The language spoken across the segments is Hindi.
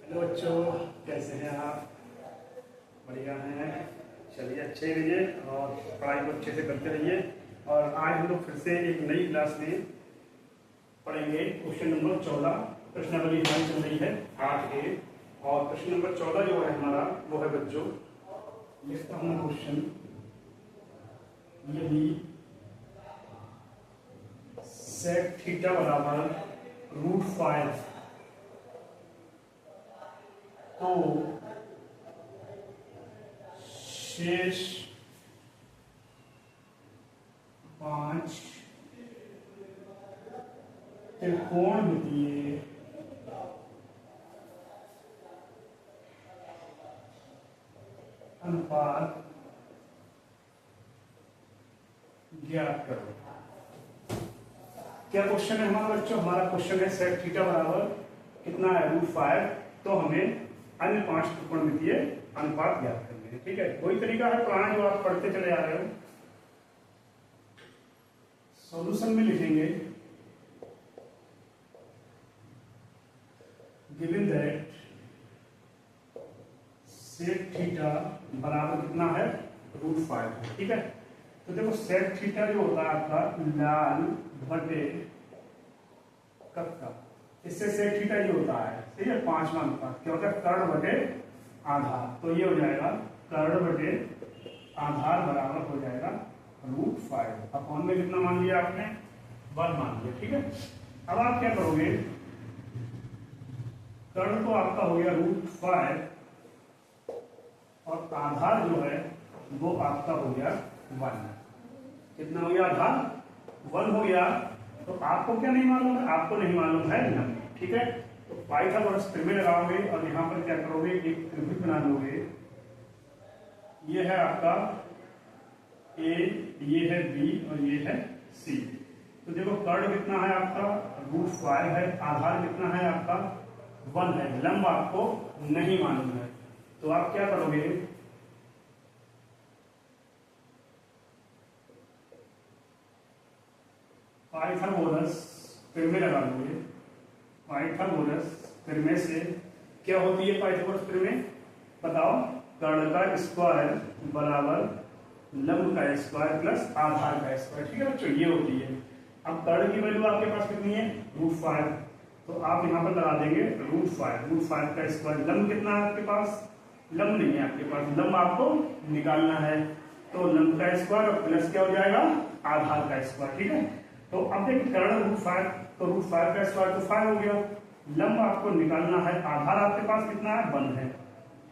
हेलो बच्चों, कैसे हैं आप? बढ़िया हैं। चलिए, अच्छे रहिए और पढ़ाई को अच्छे से करते रहिए। और आज हम लोग फिर से एक नई क्लास में पढ़ेंगे क्वेश्चन नंबर 14। प्रश्नावली हमारी चल रही है 8A और प्रश्न नंबर 14 जो है हमारा वो है बच्चों, लिखता हूँ क्वेश्चन। यदि सेक थीटा बराबर √5 तो शेष 5 त्रिकोणमितीय अनुपात ज्ञात करो। क्या क्वेश्चन है हमारा बच्चों? हमारा क्वेश्चन है सेक थीटा बराबर कितना है √5, तो हमें अन्य 5 त्रिकोणमितीय अनुपात ज्ञात करने हैं। ठीक है, कोई तरीका है पुराना जो आप पढ़ते चले आ रहे हो। सॉल्यूशन में लिखेंगे गिवन दैट सेक थीटा बराबर कितना है √5। ठीक है, तो देखो सेक थीटा जो होता है आपका लाल बटे कक्का, इससे सेक थीटा ये होता है, ठीक है, 5वां अनुपात क्या होता है? कर्ण बटे आधार। तो ये हो जाएगा कर्ण बटे आधार बराबर हो जाएगा √5। अपॉन में कितना मान लिया आपने? 1 मान लिया। ठीक है, अब आप क्या करोगे? कर्ण तो आपका हो गया √5 और आधार जो है वो आपका हो गया 1। कितना हो गया? आधार 1 हो गया। तो आपको क्या नहीं मालूम है? आपको नहीं मालूम है लंब। ठीक है, तो पाइथागोरस त्रिभुज लगाओगे और यहाँ पर क्या करोगे? एक त्रिभुज बना लोगे। ये है आपका A, ये है B और ये है C। तो देखो कर्ण कितना है आपका? √5 है। आधार कितना है आपका? 1 है। लंब आपको नहीं मालूम है, तो आप क्या करोगे? पाइथागोरस त्रिभुज लगा लोगे। पाइथागोरस त्रिभुज से क्या होती है? पाइथागोरस त्रिभुज बताओ। कर्ण का स्क्वायर बराबर लंब का स्क्वायर प्लस आधार का स्क्वायर। ठीक है बच्चों, ये होती है। अब कर्ण की वैल्यू आपके पास कितनी है? √5। तो आप यहाँ पर लगा देंगे √5 का स्क्वायर। लंब कितना है आपके पास? लंब नहीं है आपके पास, लंब आपको निकालना है। तो लंब का स्क्वायर और प्लस क्या हो जाएगा? आधार का स्क्वायर। ठीक है, तो अब देखिए कर्ण √5, तो √5 का स्क्वायर तो 5 हो गया। लंब आपको निकालना है, आधार आपके पास कितना है? 1 है।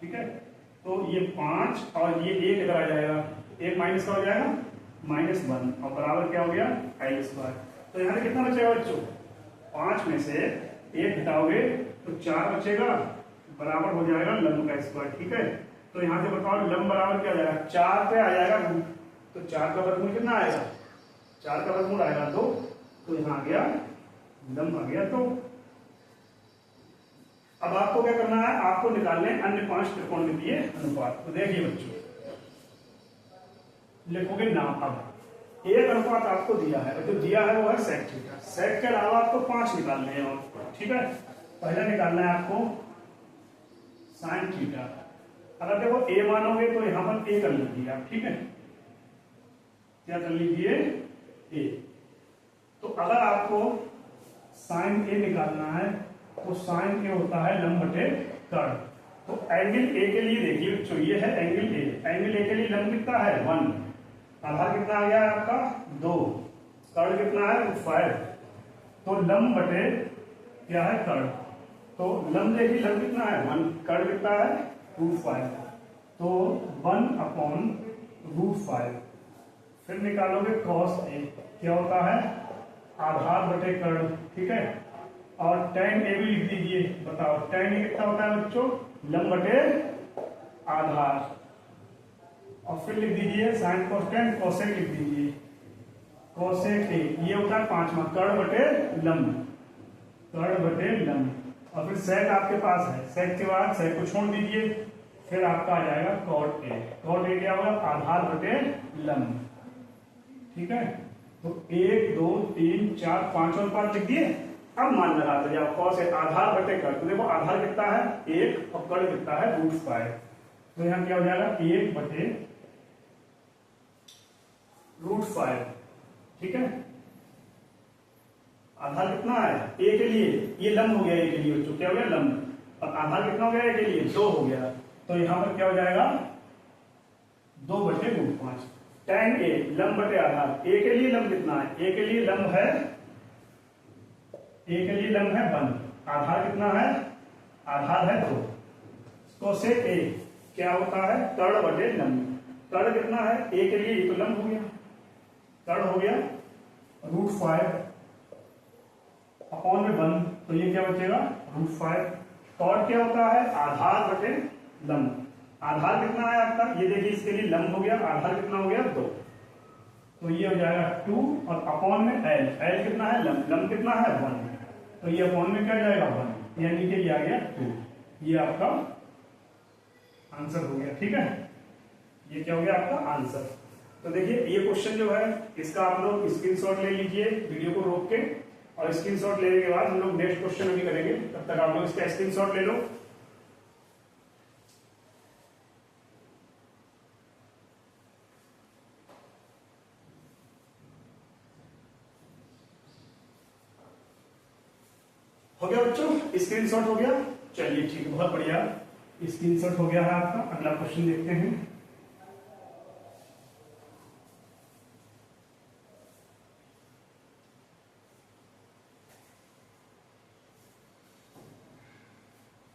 ठीक है, तो ये 5 और ये 1 इधर आ जाएगा। 1 माइनस का हो जाएगा -1 और बराबर क्या हो गया? l²। तो यहाँ पे कितना बचेगा बच्चों? 5 में से 1 घटाओगे तो 4 बचेगा, बराबर हो जाएगा लंब का स्क्वायर। ठीक है, तो यहाँ से बताओ लंब बराबर क्या आ जाएगा? 4 पे आ जाएगा रूट, तो 4 का वर्गमूल कितना आएगा? 4 का वर्गमूल आएगा 2। तो यहाँ आ गया लंब आ गया 2। अब आपको क्या करना है? आपको निकालने अन्य 5 त्रिकोणमितीय अनुपात। तो देखिए बच्चों, लिखोगे नाम। अब एक अनुपात आपको दिया है, और जो दिया है वो है सेक थीटा। सेक के अलावा आपको 5 निकालने हैं और। ठीक है, पहले निकालना है आपको साइन थीटा। अगर देखो a मानोगे तो यहां पर a कर लीजिए आप। ठीक है, क्या कर लीजिए? a। तो अगर आपको साइन a निकालना है तो साइन a होता है लंब बटे कर्ण। तो एंगल a के लिए देखिए बच्चों, ये है एंगल a। एंगल a के लिए लंब कितना है? 1। आधार कितना आ गया है आपका? 2। कर्ण कितना है? √5। तो लंब बटे क्या है? कर्ण। तो लंब देखिए, लंब कितना है? 1। कर्ण कितना है? √5। तो 1/√5। फिर निकालोगे cos a, क्या होता है? आधार बटे कर्ण। ठीक है, और tan a भी लिख दीजिए। बताओ tan a कितना होता है बच्चों? लंब बटे आधार। और फिर लिख दीजिए साइन कोसेक, कोसेक लिख दीजिए। कोसेक a ये होता है 5वां, कर्ण बटे लंब, कर्ण बटे लंब। और फिर सेक आपके पास है। सेक के बाद सेक को छोड़ दीजिए, फिर आपका आ जाएगा cot a। cot a क्या होगा? आधार बटे लंब। ठीक है, तो 1 2 3 4 5 अनुपात लिख दिए। अब मान लगाते जाओ कौन से आधार बटे कर्ण, तो देखो आधार कितना है 1 और कर्ण कितना है √5, तो यहाँ क्या हो जाएगा 1 बटे √5, ठीक है। आधार कितना है a के लिए, ये लंब हो गया a के लिए बच्चों, क्या हो गया लंब, और आधार कितना हो गया a के लिए 2 हो गया, तो यहाँ पर क्या हो जाएगा 2 बटे √5 tan a लंब बटे आधार, a के लिए लंब कितना है, a के लिए लंब है 1, आधार कितना है, आधार है 2, कोसेक a क्या होता है कर्ण बटे लंब, कर्ण कितना है a के लिए, ये तो लंब हो गया, कर्ण हो गया √5 अपॉन में 1, तो ये क्या बचेगा √5, कॉट क्या होता है आधार बटे लंब, आधार कितना है आपका, ये देखिए इसके लिए लंब हो गया, आधार कितना हो गया 2, तो ये हो जाएगा 2 और अपॉन में l कितना है लंब कितना है 1, तो ये अपॉन में क्या जाएगा 1, यानी कि ये आ गया 2, ये आपका आंसर हो गया, ठीक है। ये क्या हो गया आपका आंसर। तो देखिए ये क्वेश्चन जो है इसका आप लोग स्क्रीनशॉट ले लीजिए वीडियो को रोक के, और स्क्रीनशॉट लेने के बाद हम लोग नेक्स्ट क्वेश्चन अभी करेंगे, तब तक आप लोग इसका स्क्रीनशॉट ले लो। हो गया बच्चों, स्क्रीनशॉट हो गया, चलिए ठीक है, बहुत बढ़िया, स्क्रीनशॉट हो गया है आपका। अगला क्वेश्चन देखते हैं।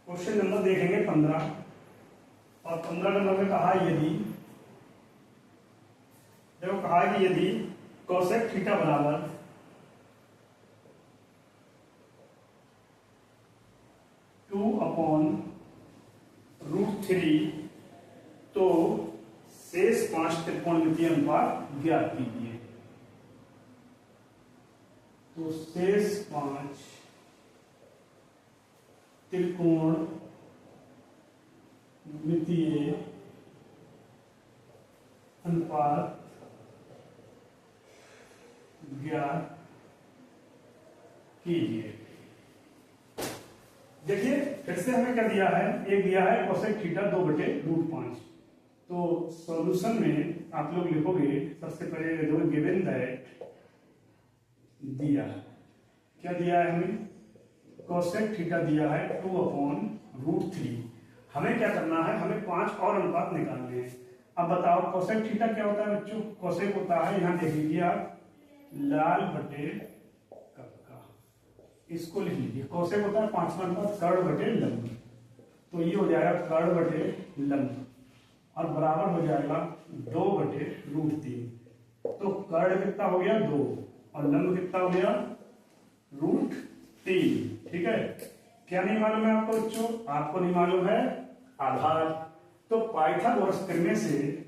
क्वेश्चन नंबर देखेंगे 15, और 15 नंबर में कहा यदि, देखो कहा कि यदि कोसेक थीटा बराबर 2/√3 तो शेष 5 त्रिकोणमितीय अनुपात ज्ञात कीजिए। तो शेष 5 त्रिकोणमितीय अनुपात ज्ञात कीजिए। देखिए फिर से हमें क्या दिया है, एक दिया है कोसेक थीटा 2/√5, तो सॉल्यूशन में आप लोग लिखोगे सबसे पहले जो गिवन दैट दिया, क्या दिया है हमें, कोसेक थीटा दिया है 2/√3, हमें क्या करना है, हमें 5 और अनुपात निकालने हैं। अब बताओ कोसेक थीटा क्या होता है बच्चों, कोसेक होता है, यहां देख लीजिए आप, लाल बटे कक्का, इसको लिख लीजिए, कोसेक होता है 5वां अनुपात कर्ण बटे लंब, तो ये हो जाएगा कर्ण बटे लंब और बराबर हो जाएगा 2/√3, तो कर्ण कितना हो गया 2 और लंब कितना हो गया √3, ठीक है। क्या नहीं मालूम है आपको बच्चों, आपको नहीं मालूम है आधार, तो पाइथागोरस प्रमेय से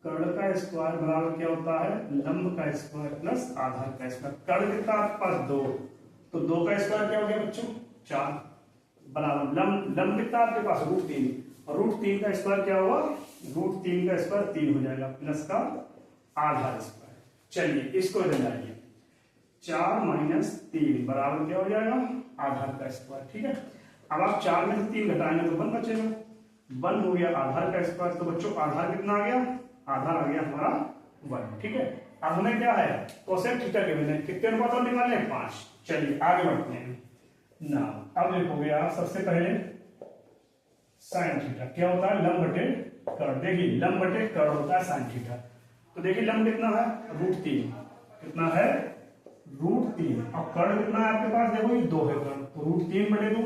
कर्ण का स्क्वायर बराबर क्या होता है लंब का स्क्वायर प्लस आधार का स्क्वायर, कर्ण कितना आपके पास 2, तो 2 का स्क्वायर क्या हो गया बच्चों 4, बराबर लंब कितना आपके पास √3, और √3 का स्क्वायर क्या होगा, √3 का स्क्वायर 3 हो जाएगा प्लस का आधार स्क्वायर। चलिए इसको इधर लाइए, 4 - 3 बराबर क्या हो जाएगा आधार का स्क्वायर, ठीक है। अब आप 4 में से 3 घटाएंगे तो 1 बचेगा, 1 हो गया आधार का स्क्वायर, तो बच्चों आधार कितना आ गया, आधार आ गया हमारा 1, ठीक है। अब हमें क्या है कोसेक थीटा के बिना कितने अनुपात और निकालने हैं 5, चलिए आगे बढ़ते हैं ना। अब लिखोगे आप सबसे पहले साइन थीटा, क्या होता है लंब बटे कर्ण, देखिए लंब बटे कर्ण होता है साइन थीटा, तो देखिए लंब कितना है √3, कितना है √3 और कर्ण कितना है आपके पास, देखो ये 2 है कर्ण, तो √3/2,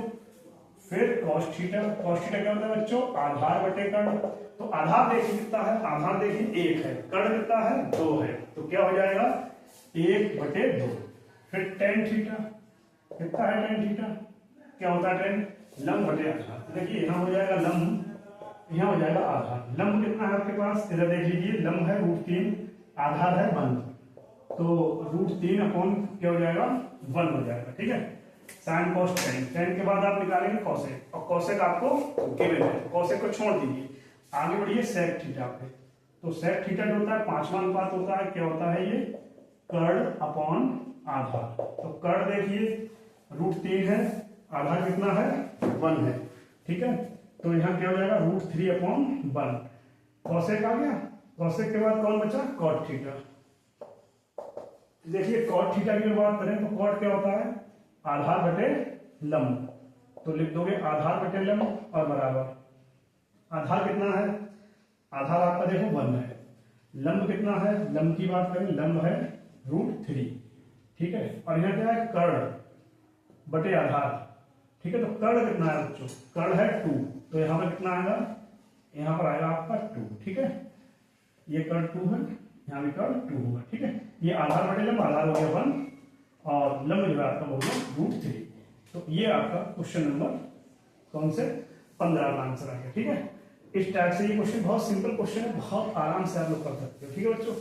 फिर cos थीटा क्या होता है बच्चों आधार बटे कर्ण, तो आधार देखिए कितना है, आधार देखिए 1 है, कर्ण कितना है 2 है, तो क्या हो जाएगा 1/2, फिर tan थीटा कितना है, tan थीटा क्या होता है tan लंब बटे आधार, देखिए यहाँ हो जाएगा लंब, यहाँ हो जाएगा आधार, लंब कितना है आपके पास इधर देख लीजिए, लंब है √3, आधार है 1, तो √3 अपॉन क्या हो जाएगा 1 हो जाएगा, ठीक है। साइन कॉस टेन, टेन के बाद आप निकालेंगे कॉसेक, और कॉसेक आपको गिवन है, कॉसेक को छोड़ दीजिए, आगे बढ़िए सेक थीटा पे। तो सेक थीटा जो होता है 5वां अनुपात होता है, क्या होता है ये, कर्ड अपॉन आधार। तो कर्ड देखिए √3 है, आधार कितना है 1 है, ठीक है। तो यहाँ क्या हो जाएगा √3/1। कॉसेक आ गया, कॉसेक के बाद कौन बचा, कॉट थीटा। देखिए कॉट थीटा की बात करें तो कॉट क्या होता है, आधार बटे लंब। तो लिख दोगे आधार बटे लंब और बराबर, आधार कितना है, आधार आपका देखो 1 है, लंब कितना है, लंब की बात करें लंब है √3, ठीक है। और यहाँ क्या है, कर्ड बटे आधार, ठीक है। तो कर्ड कितना है बच्चों, कर्ड है 2, तो यहाँ पर कितना आएगा, यहाँ पर आएगा आपका 2, ठीक है। ये कर्ड 2 है, यहाँ भी कर्ड 2 होगा, ठीक है। ये आधार बटे लंब, आधार हो गया 1 और लंब जो है आपका हो गया √3। तो ये आपका क्वेश्चन नंबर कौन से 15 का आंसर आ गया, ठीक है। इस टाइप से ये क्वेश्चन बहुत सिंपल क्वेश्चन है, बहुत आराम से आप लोग कर सकते हो, ठीक है बच्चों।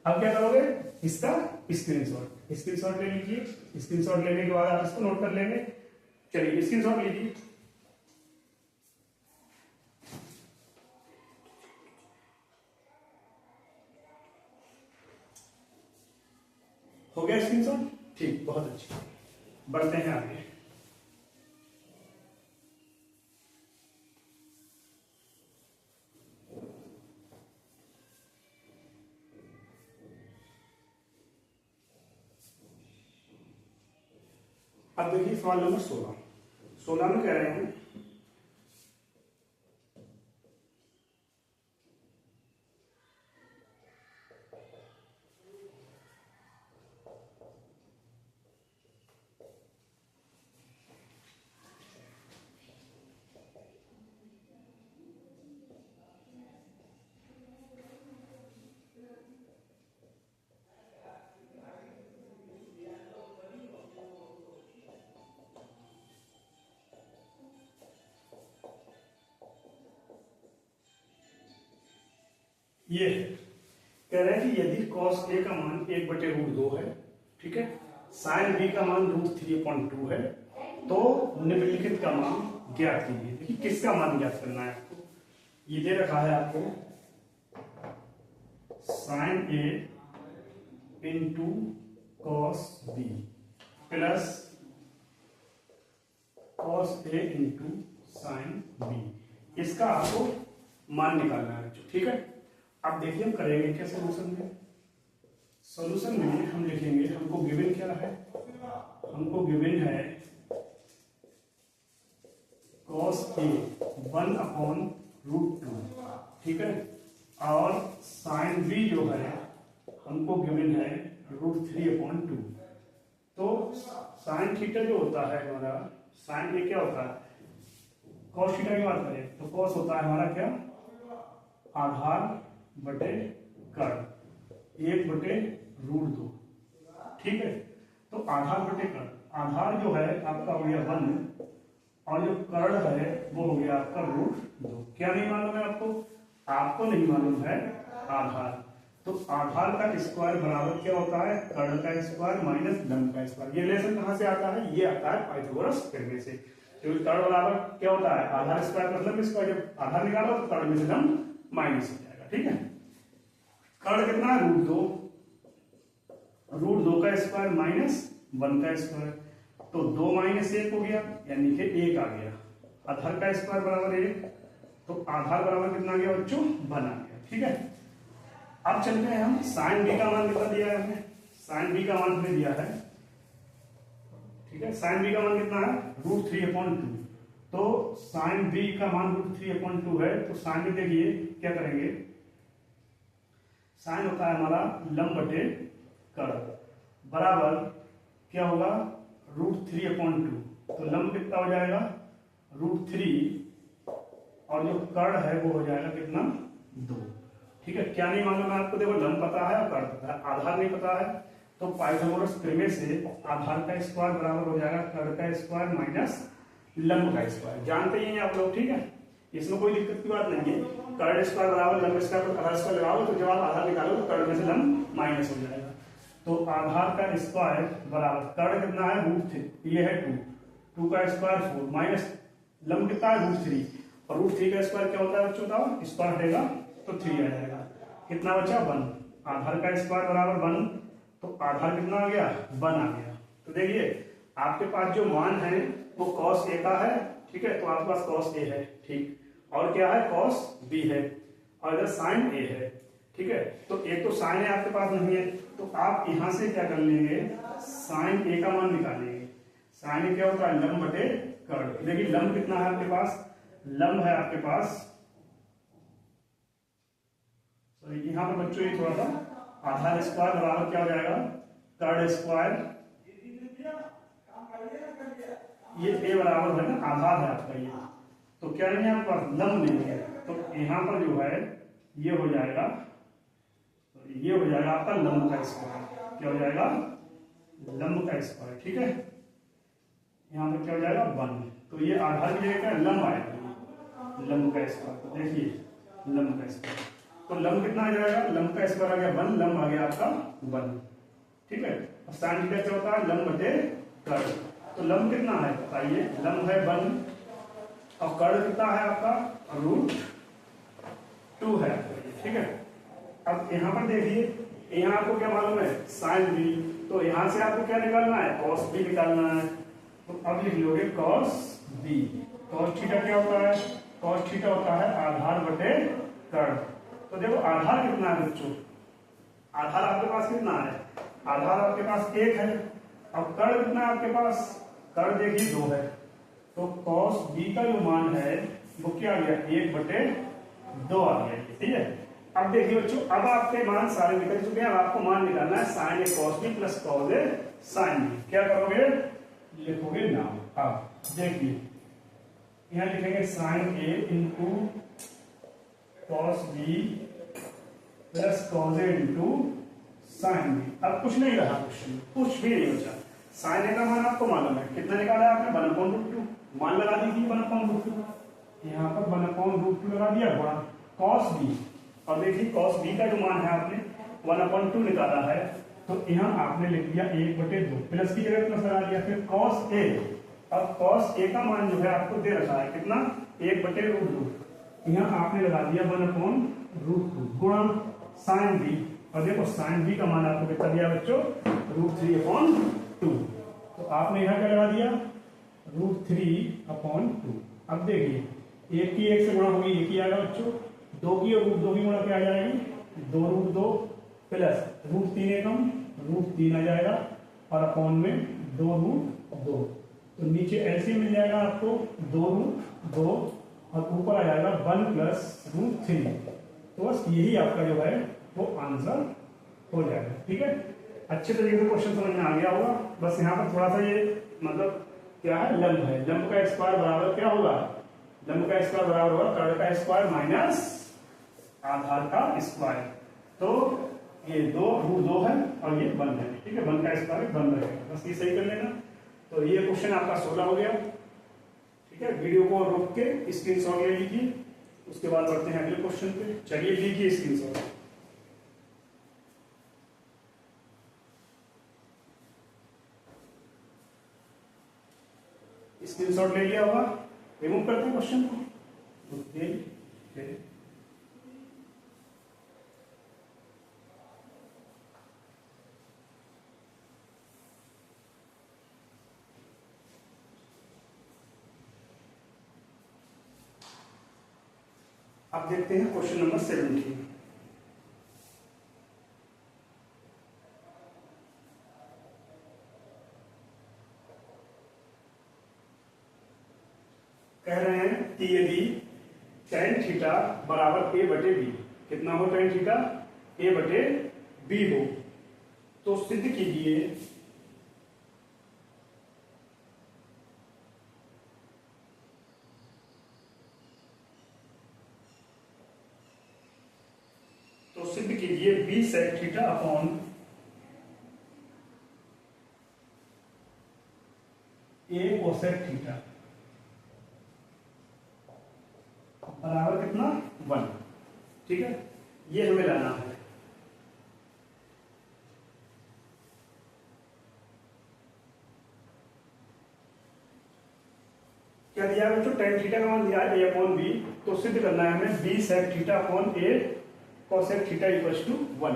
अब क्या करोगे, इसका स्क्रीनशॉट ले लीजिए, स्क्रीनशॉट लेने के बाद आप इसको नोट कर लेंगे। चलिए स्क्रीनशॉट लीजिए, हो गया स्क्रीनशॉट, ठीक, बहुत अच्छी। बढ़ते हैं आगे। अब देखिए सवाल नंबर 16 में कह रहे हैं ये कह रहे हैं कि यदि cos A का मान 1/√2 है, ठीक है, sin B का मान √3/2 है, तो निम्नलिखित का मान ज्ञात कीजिए। देखिए किसका मान ज्ञात करना है आपको, ये दे रखा है आपको sin A into cos B plus cos A into sin B, इसका आपको मान निकालना है बच्चों, ठीक है। अब देखिए हम करेंगे क्या सॉल्यूशन में हम लिखेंगे, हमको गिवन क्या है, हमको गिवन है cos A 1/√2, ठीक है, और sin B जो है हमको गिवन है √3/2। तो sin थीटा जो होता है हमारा, sin A क्या होता है, cos थीटा की बात करें तो cos होता है हमारा क्या, आधार बटे कर्ड 1/√2, ठीक है। तो आधार बटे कर्ड, आधार जो है आपका हो गया 1 और जो कर्ड है वो हो गया आपका √2। क्या नहीं मालूम है आपको, आपको नहीं मालूम है आधार। तो आधार का स्क्वायर बराबर क्या होता है, कर्ड का स्क्वायर माइनस लंब का स्क्वायर। ये रिलेशन कहां से आता है, ये आता है पाइथागोरस थ्योरम से। क्योंकि कर्ड बराबर क्या होता है, आधार स्क्वायर प्लस लंब स्क्वायर, जब आधार निकालो तो कर्ड में से लंब माइनस हो जाएगा, ठीक है। कर्ड कितना है √2 का स्क्वायर माइनस 1 का स्क्वायर, तो 2 माइनस 1 हो गया, यानी कि 1 आ गया। आधार का स्क्वायर बराबर 1, तो आधार बराबर कितना आ गया बच्चों, 1 आ गया, ठीक है। अब चलते हैं हम, साइन बी का मान कितना दिया है हमें, साइन बी का मान हमें दिया है, ठीक है, साइन बी का मान कितना है √3/2। तो साइन बी का मान √3/2 है, तो साइन में देखिए क्या करेंगे, साइन होता है हमारा लंब बटे कर्ड बराबर क्या होगा √3/2। तो लंब कितना हो जाएगा √3 और जो कर्ड है वो हो जाएगा कितना 2, ठीक है। क्या नहीं मालूम है आपको, देखो लंब पता है और कर्ड पता है, आधार नहीं पता है। तो पाइथागोरस प्रमेय से आधार का स्क्वायर बराबर हो जाएगा कर्ड का स्क्वायर माइनस लंब का स्क्वायर, जानते ही हैं आप लोग, ठीक है, इसमें कोई दिक्कत की बात नहीं है। कर्ड स्क्वायर बराबर लंब स्क्वायर पर आधार स्क्वायर लगाओ तो जब आप आधार निकालो तो कर्ड में से लंब माइनस हो जाएगा। तो आधार का स्क्वायर बराबर कर्ड कितना है √3, ये है 2, 2 का स्क्वायर 4 माइनस लंब कितना है √3, और √3 का स्क्वायर क्या होता है बच्चों बताओ, स्क्वायर हटेगा तो 3 आ जाएगा। कितना बचा 1, आधार का स्क्वायर बराबर 1, तो आधार कितना आ गया 1 आ गया। तो देखिए आपके पास जो मान है वो cos a का है, ठीक है, तो आपके पास cos a है, ठीक, और क्या है cos b है, और इधर sin a है, ठीक है। तो एक तो sin a आपके पास नहीं है, तो आप यहां से क्या कर लेंगे, sin a का मान निकालेंगे। sin a क्या होता है लंब बटे कर्ण। देखिए लंब कितना है आपके पास, लंब है आपके पास, सॉरी यहाँ पर बच्चों ये थोड़ा सा आधार स्क्वायर बराबर क्या हो जाएगा कर्ण स्क्वायर, ये a बराबर है ना आधार है आपका ये, तो क्या नहीं है आपके पास लंब नहीं है, तो यहाँ पर जो है ये हो जाएगा, ये हो जाएगा आपका लंब का स्क्वायर, क्या हो जाएगा लंब का स्क्वायर, ठीक है। यहाँ पर क्या हो जाएगा 1, तो ये आधार की जगह क्या लंब आएगा, लंब का स्क्वायर, तो देखिए लंब का स्क्वायर, तो लंब कितना आ जाएगा, लंब का स्क्वायर आ गया 1, लंब आ गया आपका 1, ठीक है। और साइन थीटा क्या होता है लंब बटे कर्ण, तो लंब कितना है बताइए, लंब है 1 और कर्ण कितना है आपका √2 है, ठीक है। अब यहाँ पर देखिए यहाँ आपको क्या मालूम है साइन b, तो यहाँ से आपको क्या निकालना है cos b निकालना है, तो अब लिख लोगे cos b, cos थीटा क्या होता है, cos थीटा होता है आधार बटे कर्ण। तो देखो आधार कितना है बच्चों, आधार आपके पास कितना है, आधार आपके पास 1 है, अब कर्ण कितना है आपके पास, कर्ण देखिए 2 है, तो cos b का जो मान है वो क्या आ गया 1/2 आ गया, ठीक है। अब देखिए बच्चों अब आपके मान सारे निकल चुके हैं, अब आपको मान निकालना है sin a cos b plus cos a sin b, क्या करोगे लिखोगे नाम। अब देखिए यहाँ लिखेंगे sin a into cos b plus cos a into sin b। अब कुछ नहीं रहा क्वेश्चन, कुछ भी नहीं बचा। sin a का मान आपको मालूम है कितना निकाला है आपने 1/√2, मान लगा दीजिए 1/√2, यहाँ पर 1/√2 लगा दिया गुणा cos b, और देखिए cos b का जो मान है आपने 1/2 निकाला है, तो यहाँ आपने लिख दिया 1/2, प्लस की जगह प्लस लगा दिया, फिर cos a, अब cos a का मान जो है आपको दे रखा है कितना 1/√2, यहाँ आपने लगा दिया 1/√2 गुणा sin b, और देखो sin b का मान आपको कितना दिया बच्चों √3/2, तो आपने यहाँ क्या लगा दिया √3/2। अब देखिए 1 की 1 से गुणा होगी 1 ही आएगा बच्चों, 2 की और √2 की गुणा क्या आ जाएगी 2√2 प्लस √3 एकम √3 आ जाएगा, और अपॉन में 2√2, तो नीचे ऐसे मिल जाएगा आपको 2√2 और ऊपर आ जाएगा 1 प्लस √3, तो बस यही आपका जो है वो आंसर हो जाएगा, ठीक है। अच्छे तरीके से क्वेश्चन समझ में आ गया होगा, बस यहाँ पर थोड़ा सा ये मतलब क्या है लंब है, लंब का स्क्वायर बराबर क्या होगा, लंब का स्क्वायर बराबर होगा कर्ण का स्क्वायर माइनस आधार का स्क्वायर, तो ये 2√2 है और ये 1 है, ठीक है, 1 का स्क्वायर 1 रहेगा, बस ये सही कर लेना। तो ये क्वेश्चन आपका 16 हो गया, ठीक है। वीडियो को रोक के स्क्रीनशॉट ले लीजिए, उसके बाद बढ़ते हैं अगले क्वेश्चन पे। चलिए लीजिए स्क्रीनशॉट, स्क्रीनशॉट ले लिया होगा, रिमूव करते हैं क्वेश्चन को, अब देखते हैं क्वेश्चन नंबर 17। कह रहे हैं कि यदि tan थीटा बराबर a/b, कितना हो tan थीटा a/b हो, तो सिद्ध कीजिए b sec theta upon a cosec theta बराबर कितना 1, ठीक है, ये हमें लाना है। क्या दिया है बच्चों, tan थीटा का मान दिया है a अपॉन b, तो सिद्ध करना है हमें b sec theta upon a cosec theta equals to 1।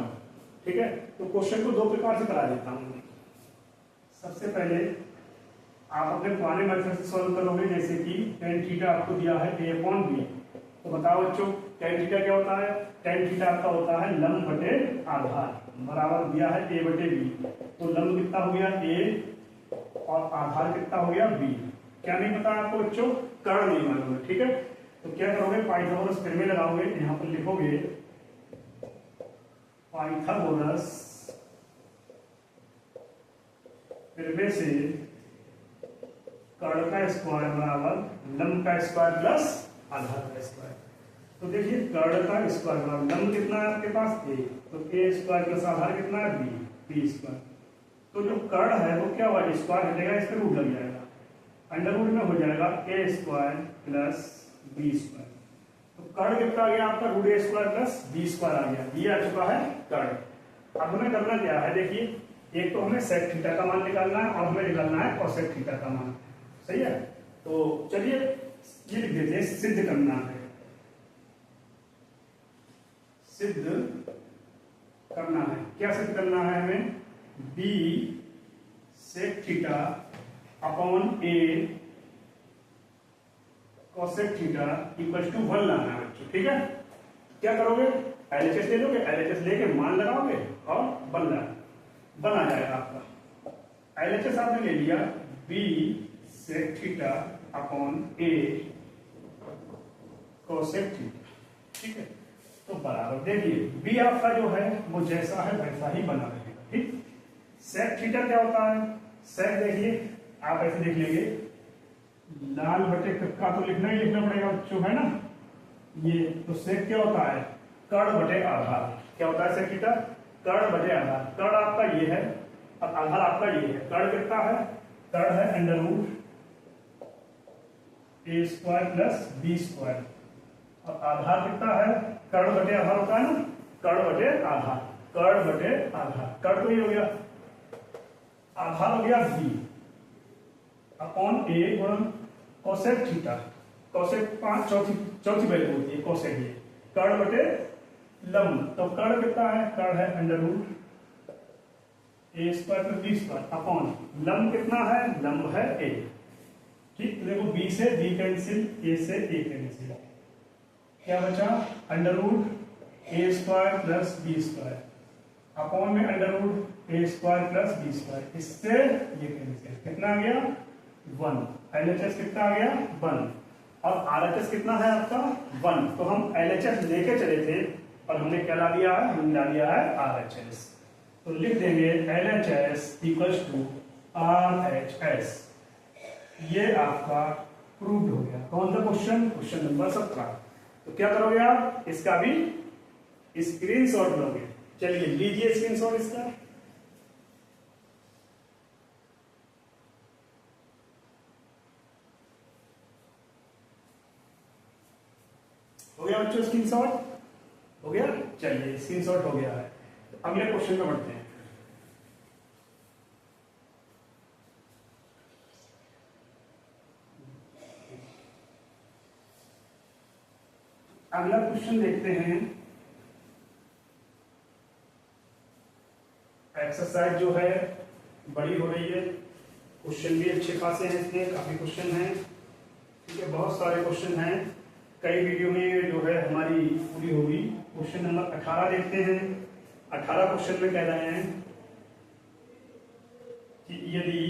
ठीक है, तो क्वेश्चन को दो प्रकार से करा देता हूं। सबसे पहले आप अपने पुराने मेथड से सॉल्व करोगे, जैसे कि tan थीटा आपको दिया है a अपॉन b, तो बताओ बच्चों tan थीटा क्या होता है, tan थीटा आपका होता है लंब बटे आधार, बराबर दिया है a बटे b, तो लंब कितना हो गया a और आधार कितना हो गया b। क्या नहीं पता आपको बच्चों, कर्ण नहीं मालूम है। ठीक है, तो क्या करोगे, पाइथागोरस प्रमेय लगाओगे, यहाँ पर लिखोगे पाइथागोरस प्रमेय से कर्ण का स्क्वायर बराबर लंब का स्क्वायर प्लस आधार का स्क्वायर। तो देखिए कर्ण का स्क्वायर बराबर लंब कितना है आपके पास a, तो a स्क्वायर प्लस आधार कितना है b स्क्वायर। तो जो कर्ण है वो क्या हुआ, स्क्वायर हटेगा, इस पर रूट लग जाएगा, अंडर रूट में हो जाएगा a square plus b square. तो कर्ण कितना आ गया आपका, root a square plus b square आ गया, ये आ चुका है कर्ण। अब हमें करना क्या है, देखिए एक तो हमें सेक थीटा का मान निकालना है और हमें निकालना है कोसेक थीटा का मान। सही है, तो चलिए ये लिख देते हैं, सिद्ध करना है, सिद्ध करना है। क्या सिद्ध करना है हमें, b sec theta upon a cosec theta equal to 1 लाना है बच्चों। ठीक है, क्या करोगे, एलएचएस ले लोगे, एलएचएस लेके मान लगाओगे और बन आ जाएगा आपका। एलएचएस आपने ले लिया b sec theta upon a cosec theta. ठीक है, तो बराबर देखिए b आपका जो है वो जैसा है वैसा ही बना रहेगा। ठीक, सेक थीटा क्या होता है, सेक देखिए आप ऐसे देख लेंगे, लाल बटे कक्का तो लिखना ही लिखना पड़ेगा बच्चों, है ना। ये तो सेक क्या होता है, कर्ण बटे आधार। क्या होता है सेक थीटा, कर्ण बटे आधार। कर्ण आपका ये है और आधार आपका ये है। कर्ण कितना है, कर्ण है under root a square plus b square, और आधार कितना है, कर्ण बटे आधार होता है ना, कर्ण बटे आधार, कर्ण बटे आधार। कर्ण तो ये हो गया, आधार हो गया b अपॉन a गुणन कोसेक थीटा। कोसेक 5 चौथी वैल्यू होती है कोसेक, ये कर्ण बटे लंब, तो कर्ण कितना है, कर्ण है under root a square plus b square upon लंब कितना है, लंब है a। ठीक, तो देखो b से b कैंसिल, a से a कैंसिल, क्या बचा under root a square plus b square upon में under root a square plus b square, इससे ये कैंसिल, कितना आ गया 1। एलएचएस कितना आ गया 1 और आरएचएस कितना है आपका 1। तो हम एलएचएस लेके चले थे और हमने क्या ला दिया है, हमने ला दिया है आरएचएस। तो लिख देंगे एलएचएस इक्वल्स टू आरएचएस। ये आपका प्रूव्ड हो गया। कौन सा क्वेश्चन, क्वेश्चन नंबर 17। तो क्या करोगे आप, इसका भी स्क्रीनशॉट लोगे। चलिए लीजिए स्क्रीनशॉट इसका। हो गया बच्चों, स्क्रीनशॉट हो गया। चलिए स्क्रीनशॉट हो गया है, तो अगले क्वेश्चन में बढ़ते हैं। अगला क्वेश्चन देखते हैं। एक्सरसाइज जो है बड़ी हो रही है, क्वेश्चन भी अच्छे खासे हैं, इसमें काफी क्वेश्चन हैं। ठीक है, बहुत सारे क्वेश्चन हैं, कई वीडियो में जो है हमारी पूरी होगी। क्वेश्चन नंबर 18 देखते हैं। 18 क्वेश्चन में कह रहे हैं कि यदि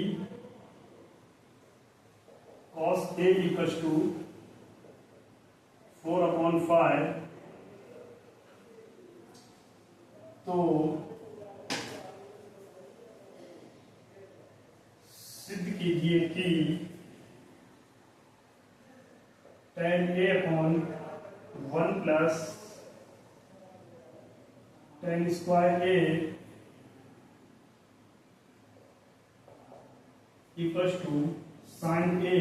cos A इक्वल्स टू 4/5 तो सिद्ध कीजिए कि tan A upon 1 plus tan square A equals to sin A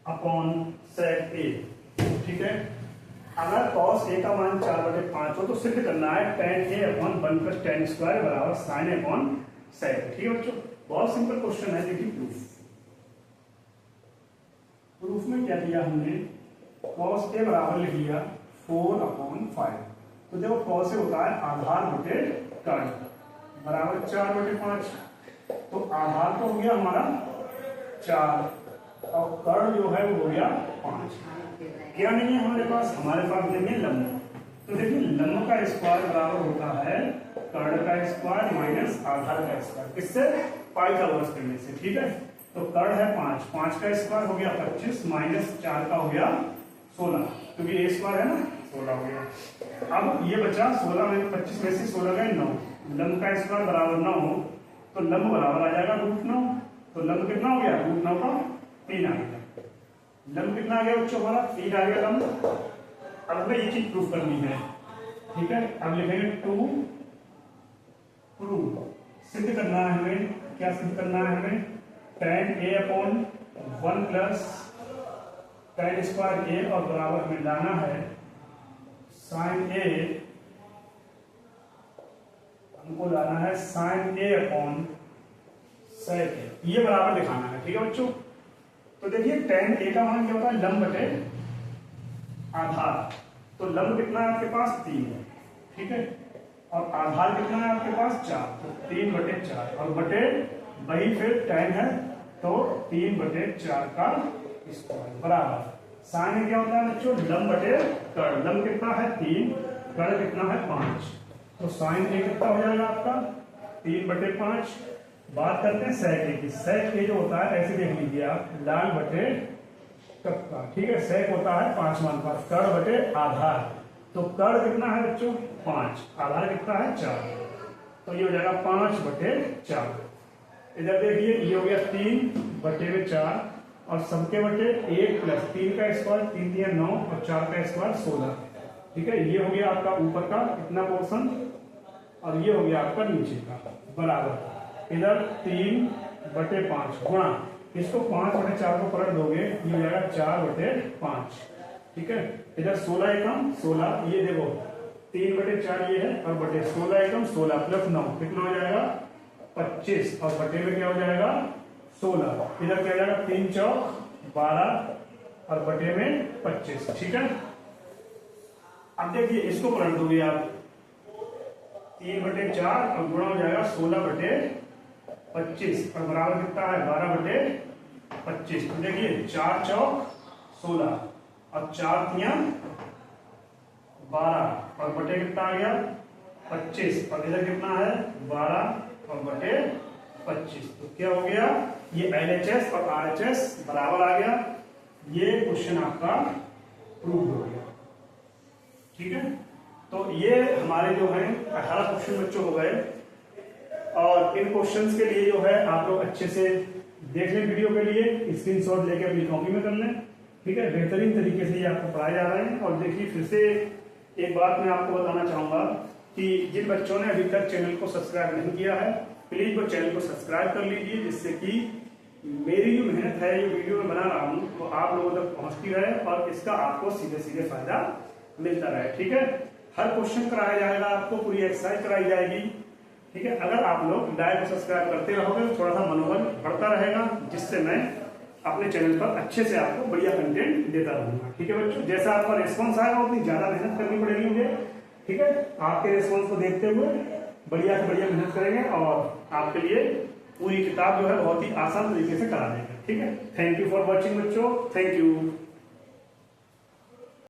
upon sec A। ठीक है, अगर cos A का मान 4/5 हो तो सिद्ध करना है tan A upon 1 plus tan square बराबर sin A अपॉन sec। ठीक है बच्चों, बहुत सिंपल क्वेश्चन है। देखिए प्रूफ में क्या किया हमने, cos a बराबर लिख लिया 4/5। तो देखो cos a होता है आधार बटे कर्ण बराबर 4/5। तो आधार तो हो गया हमारा 4 और कर्ण जो है वो हो गया 5। क्या नहीं है हमारे पास देंगे लंब। तो देखिए लंब का स्क्वायर बराबर होता है कर्ण का स्क्वायर माइनस आधार का स्क्वायर, किससे, पाइथागोरस करने से। ठीक है, तो कर्ण है 5, 5 का स्क्वायर हो गया 25 माइनस 4 का हो गया 16, क्योंकि ए स्क्वायर है ना 16 हो गया। अब ये बचा 16 में 25 में से 16 गए 9, लंब का स्क्वायर बराबर 9 हो तो लंब बराबर आ जाएगा √9। तो लंब कितना हो गया, √9 का 3 आ गया। लंब कितना आ गया बच्चों हमारा, 3 आ गया लंब। अब हमें ये चीज प्रूफ करनी है। ठीक है, अब लिखेंगे टू प्रूव, सिद्ध करना है हमें। क्या सिद्ध करना है हमें, tan a/1 plus tan square a और बराबर में लाना है sin a, हमको लाना है sin a/sec a, ये बराबर दिखाना है। ठीक है बच्चों, तो देखिए tan a का मान क्या होता है, लंब बटे आधार। तो लंब कितना है आपके पास 3 है। ठीक है, और आधार कितना है आपके पास 4, तो 3/4 और बटे वही फिर tan है तो 3/4 का स्क्वायर बराबर साइन क्या होता है बच्चों, लंब बटे कर्ण। लंब कितना है 3, कर्ण कितना है 5, तो साइन ए कितना हो जाएगा आपका 3/5। बात करते हैं sec a की। sec a जो होता है ऐसे देख लीजिए आप, लाल बटे कक्का। ठीक है, sec होता है 5 मान पर, कर्ण बटे आधार। तो कर्ण कितना है बच्चों 5, आधार कितना है 4, तो ये हो जाएगा 5/4। इधर देखिए ये हो गया 3/4 और सबके बटे 1 प्लस 3 का स्क्वायर, 3 दिया 9 और 4 का स्क्वायर 16। ठीक है, ये हो गया आपका ऊपर का इतना पोर्शन और ये हो गया आपका नीचे का बराबर। इधर 3/5 गुणा इसको 5/4 को पलट दोगे ये हो जाएगा 4/5। ठीक है, इधर 16 एकम 16, ये देखो 3/4 ये है और बटे 16 एकम 16 प्लस 9 कितना हो जाएगा 25 और बटे में क्या हो जाएगा 16। इधर क्या हो जाएगा 3 चौक 12 और बटे में 25। ठीक है, अब देखिए इसको पलट दोगे आप 3/4 और गुणा हो जाएगा 16/25 और बराबर कितना है 12/25। तो देखिए 4 चौक 16 और 4 तिया 12 और बटे कितना आ गया 25 और इधर कितना है 12 और बटे 25। तो क्या हो गया, ये LHS और RHS बराबर आ गया। ये क्वेश्चन आपका प्रूव हो गया। ठीक है, तो ये हमारे जो है 18 क्वेश्चन बच्चों हो गए और इन क्वेश्चंस के लिए जो है आप लोग अच्छे से देख लें, वीडियो के लिए स्क्रीनशॉट लेके अपनी कॉपी में कर लें। ठीक है, बेहतरीन तरीके से ये आपको पढ़ाए जा रहे हैं। और देखिए फिर से एक बात मैं आपको बताना चाहूंगा कि जिन बच्चों ने अभी तक चैनल को सब्सक्राइब नहीं किया है प्लीज वो चैनल को सब्सक्राइब कर लीजिए, जिससे कि मेरी जो मेहनत है, जो वीडियो में बना रहा हूँ वो आप लोगों तक पहुंचती रहे और इसका आपको सीधे सीधे फायदा मिलता रहे। ठीक है, हर क्वेश्चन कराया जाएगा, आपको पूरी एक्सरसाइज कराई जाएगी। ठीक है, अगर आप लोग लाइक और सब्सक्राइब करते रहोगे तो थोड़ा सा मनोबल बढ़ता रहेगा, जिससे मैं अपने चैनल पर अच्छे से आपको बढ़िया कंटेंट देता रहूंगा। ठीक है बच्चों, जैसा आपका रिस्पॉन्स आएगा उतनी ज्यादा मेहनत करनी पड़ेगी मुझे। ठीक है, आपके रिस्पॉन्स को देखते हुए बढ़िया से बढ़िया मेहनत करेंगे और आपके लिए पूरी किताब जो है बहुत ही आसान तरीके से करा देंगे। ठीक है, थैंक यू फॉर वॉचिंग बच्चों, थैंक यू।